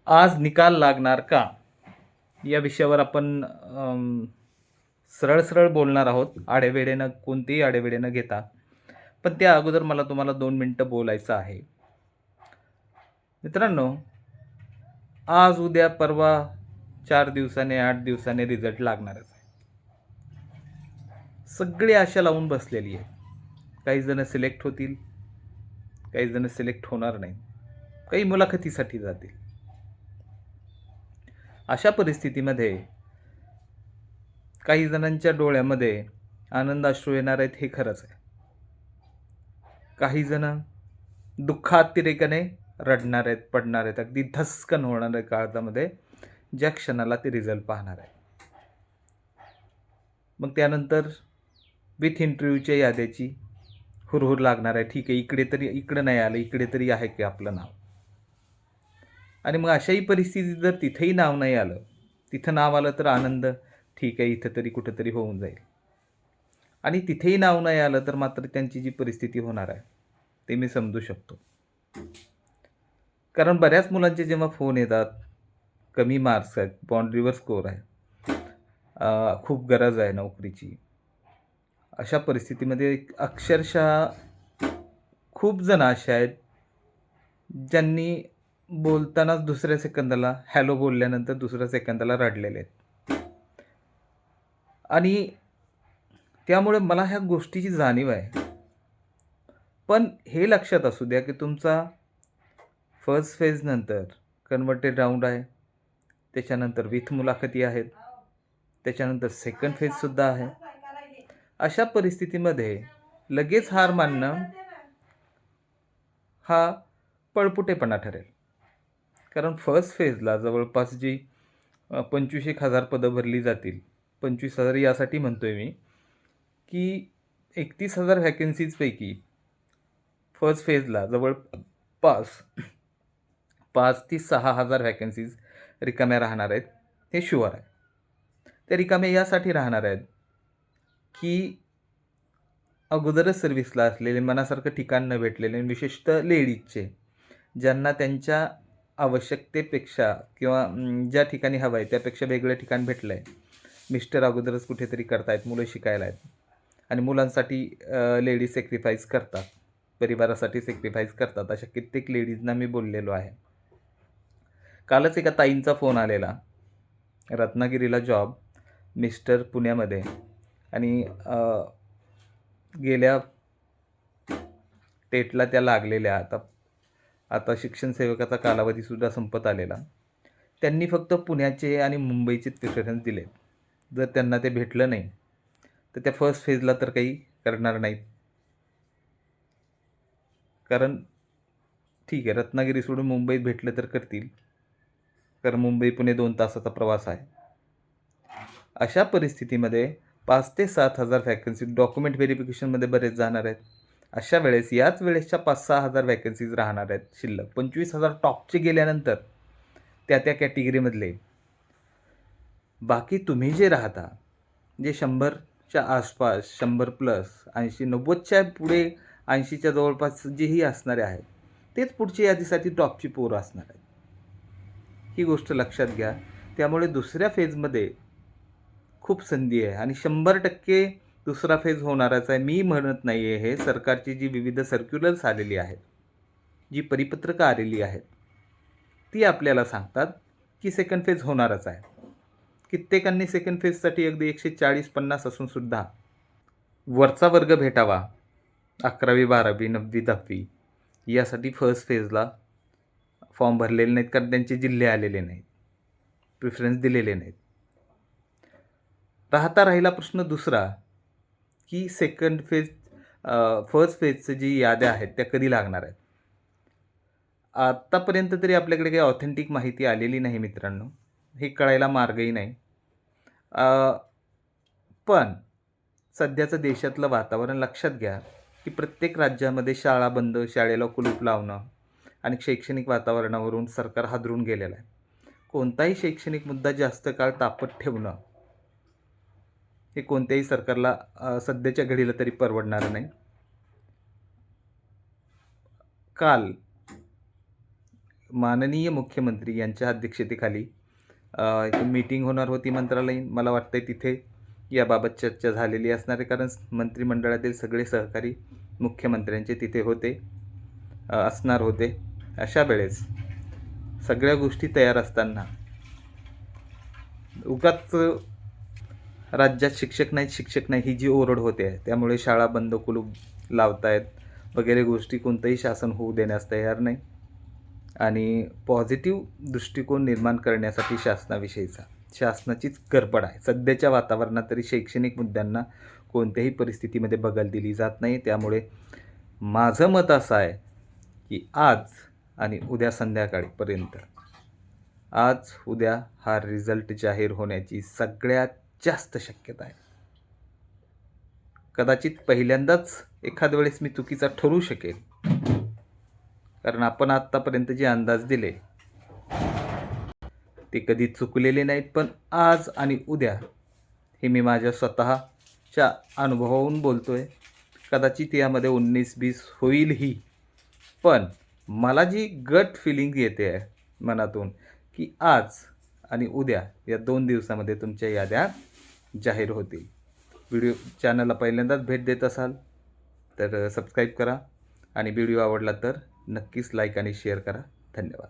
आज निकाल लागणार का? या विषयावर आपण सरळ-सरळ बोलणार आहोत. आढेवेढे कोणतेही आढेवेढे न घेता. पण त्या अगोदर मला तुम्हाला 2 मिनिटं बोलायचं आहे. मित्रांनो, आज, उद्या, परवा 4 दिवसाने, 8 दिवसाने रिझल्ट लागणारच आहे. सगळी आशा लावून बसलेली आहे. काही जण सिलेक्ट होतील, काही जण सिलेक्ट होणार नाही. काही मुलाखतीसाठी जातील. अशा परिस्थितीमध्ये काही जणांच्या डोळ्यामध्ये आनंदाश्रू येणार आहेत हे खरंच आहे. काही जण दुःखातिरेकाने रडणार आहेत, पडणार आहेत. अगदी धस्कन होणार आहे काळजामध्ये, ज्या क्षणाला ते रिझल्ट पाहणार आहे. मग त्यानंतर विथ इंटरव्ह्यूच्या याद्याची हुरहुर लागणार आहे. ठीक आहे, इकडे नाही आलं, इकडे तरी आहे की आपलं नाव. आणि मग अशाही परिस्थितीत जर तिथेही नाव नाही आलं, तिथं नाव आलं तर आनंद, ठीक आहे, इथं तरी कुठेतरी होऊन जाईल. आणि तिथेही नाव नाही आलं तर मात्र त्यांची जी परिस्थिती होणार आहे, ते मी समजू शकतो. कारण बऱ्याच मुलांचे जेव्हा फोन येतात, कमी मार्क्स आहेत, बाउंडरीवर स्कोर आहे, खूप गरज आहे नोकरीची. अशा परिस्थितीमध्ये अक्षरशः खूप जण असे आहेत, ज्यांनी बोलतानाच दुसऱ्या सेकंदाला हॅलो बोलल्यानंतर दुसऱ्या सेकंदाला रडलेले आहेत. आणि त्यामुळे मला ह्या गोष्टीची जाणीव आहे. पण हे लक्षात असू द्या, की तुमचा फर्स्ट फेज नंतर कन्व्हर्टेड राउंड आहे. त्याच्यानंतर विथ मुलाखती आहेत. त्याच्यानंतर सेकंड फेजसुद्धा आहे. अशा परिस्थितीमध्ये लगेच हार मानणं हा पळपुटेपणा ठरेल. कारण फर्स्ट फेजला जवळपास जी 25,000 पदं भरली जातील. 25,000 यासाठी म्हणतोय मी, की 31,000 व्हॅकन्सीजपैकी फर्स्ट फेजला जवळपास 5,000 ते 6,000 व्हॅकन्सीज रिकाम्या राहणार आहेत. हे शुअर आहे. त्या रिकाम्या यासाठी राहणार आहेत, की अगोदरच सर्व्हिसला असलेले, मनासारखं ठिकाण न भेटलेले, विशेषतः लेडीजचे, ज्यांना त्यांच्या आवश्यकतेपेक्षा किंवा ज्या ठिकाणी हवं आहे त्यापेक्षा वेगळं ठिकाण भेटलं आहे. मिस्टर अगोदरच कुठेतरी करतायत, मुलं शिकायला आहेत आणि मुलांसाठी लेडीज सॅक्रिफाईस करतात, परिवारासाठी सॅक्रिफाईस करतात. अशा कित्येक लेडीजना मी बोललेलो आहे. कालच एका ताईंचा फोन आलेला, रत्नागिरीला जॉब, मिस्टर पुण्यामध्ये आणि गेल्या टेटला त्या लागलेल्या. आता शिक्षण सेवकाचा कालावधीसुद्धा संपत आलेला. त्यांनी फक्त पुण्याचे आणि मुंबईचे प्रेफरन्स दिले. जर त्यांना ते भेटलं नाही, तर त्या फर्स्ट फेजला तर काही करणार नाहीत. कारण ठीक आहे, रत्नागिरी सोडून मुंबईत भेटलं तर करतील. कारण मुंबई पुणे 2 तासाचा प्रवास आहे. अशा परिस्थितीमध्ये 5,000 ते 7,000 व्हॅकन्सी डॉक्युमेंट व्हेरिफिकेशनमध्ये बरेच जाणार आहेत. अशा वेळेस याच वेळेसच्या 5,000-6,000 व्हॅकन्सीज राहणार आहेत शिल्लक. 25,000 टॉपचे गेल्यानंतर त्या कॅटेगरीमधले बाकी तुम्ही जे राहता, जे 100च्या आसपास, 100 प्लस, 80, 90च्या पुढे, 80च्या जवळपास जेही असणारे आहेत, तेच पुढच्या यादीसाठी टॉपची पोरं असणार आहेत. ही गोष्ट लक्षात घ्या. त्यामुळे दुसऱ्या फेजमध्ये खूप संधी आहे आणि 100% दुसरा फेज होणारच आहे. मी म्हणत नाही आहे हे. सरकारची जी विविध सर्क्युलर्स आलेली आहेत, जी परिपत्रकं आलेली आहेत, ती आपल्याला सांगतात की सेकंड फेज होणारच आहे. कित्येकांनी सेकंड फेजसाठी अगदी 140-50 असून सुद्धा वरचा वर्ग भेटावा, 11वी, 12वी, 9वी, 10वी यासाठी फर्स्ट फेजला फॉर्म भरलेले नाहीत, कारण त्यांचे जिल्हे आलेले नाहीत, प्रिफरन्स दिलेले नाहीत. राहिला प्रश्न दुसरा, की सेकंड फेज फर्स्ट फेजचं जी याद्या आहेत त्या कधी लागणार आहेत. आत्तापर्यंत तरी आपल्याकडे काही ऑथेंटिक माहिती आलेली नाही मित्रांनो. हे कळायला मार्गही नाही. पण सध्याचं देशातलं वातावरण लक्षात घ्या, की प्रत्येक राज्यामध्ये शाळा बंद, शाळेला कुलूप लावणं आणि शैक्षणिक वातावरणावरून सरकार हादरून गेलेलं आहे. कोणताही शैक्षणिक मुद्दा जास्त काळ तापत ठेवणं हे कोणत्याही सरकारला सध्याच्या घडीला तरी परवडणारं नाही. काल माननीय मुख्यमंत्री यांच्या अध्यक्षतेखाली मीटिंग होणार होती मंत्रालयीन. मला वाटतंय तिथे याबाबत चर्चा झालेली असणार आहे, कारण मंत्रिमंडळातील सगळे सहकारी मुख्यमंत्र्यांचे तिथे असणार होते. अशा वेळेस सगळ्या गोष्टी तयार असताना उगाच राज्यात शिक्षक नाही ही जी ओरड होते आहे, त्यामुळे शाळा बंद, कुलूप लावतायत वगैरे गोष्टी कोणतंही शासन होऊ देण्यास तयार नाही. आणि पॉझिटिव्ह दृष्टिकोन निर्माण करण्यासाठी शासनाचीच गडबड आहे. सध्याच्या वातावरणात तरी शैक्षणिक मुद्द्यांना कोणत्याही परिस्थितीमध्ये बगल दिली जात नाही. त्यामुळे माझं मत असं आहे की आज आणि उद्या संध्याकाळपर्यंत, आज उद्या हा रिझल्ट जाहीर होण्याची सगळ्यात जास्त शक्यता आहे. कदाचित पहिल्यांदाच एखाद वेळेस मी चुकीचा ठरू शकेल, कारण आपण आत्तापर्यंत जे अंदाज दिले ते कधी चुकलेले नाहीत. पण आज आणि उद्या हे मी माझ्या स्वतःच्या अनुभवावरून बोलतोय. कदाचित यामध्ये 19-20 होईलही, पण मला जी गट फिलिंग येते आहे मनातून की आज आणि उद्या या 2 दिवसामध्ये तुमच्या याद्या जाहीर होतील. चॅनलला पहिल्यांदाच भेट देत असाल तर सबस्क्राईब करा आणि व्हिडिओ आवडला तर नक्कीच लाईक आणि शेअर करा. धन्यवाद.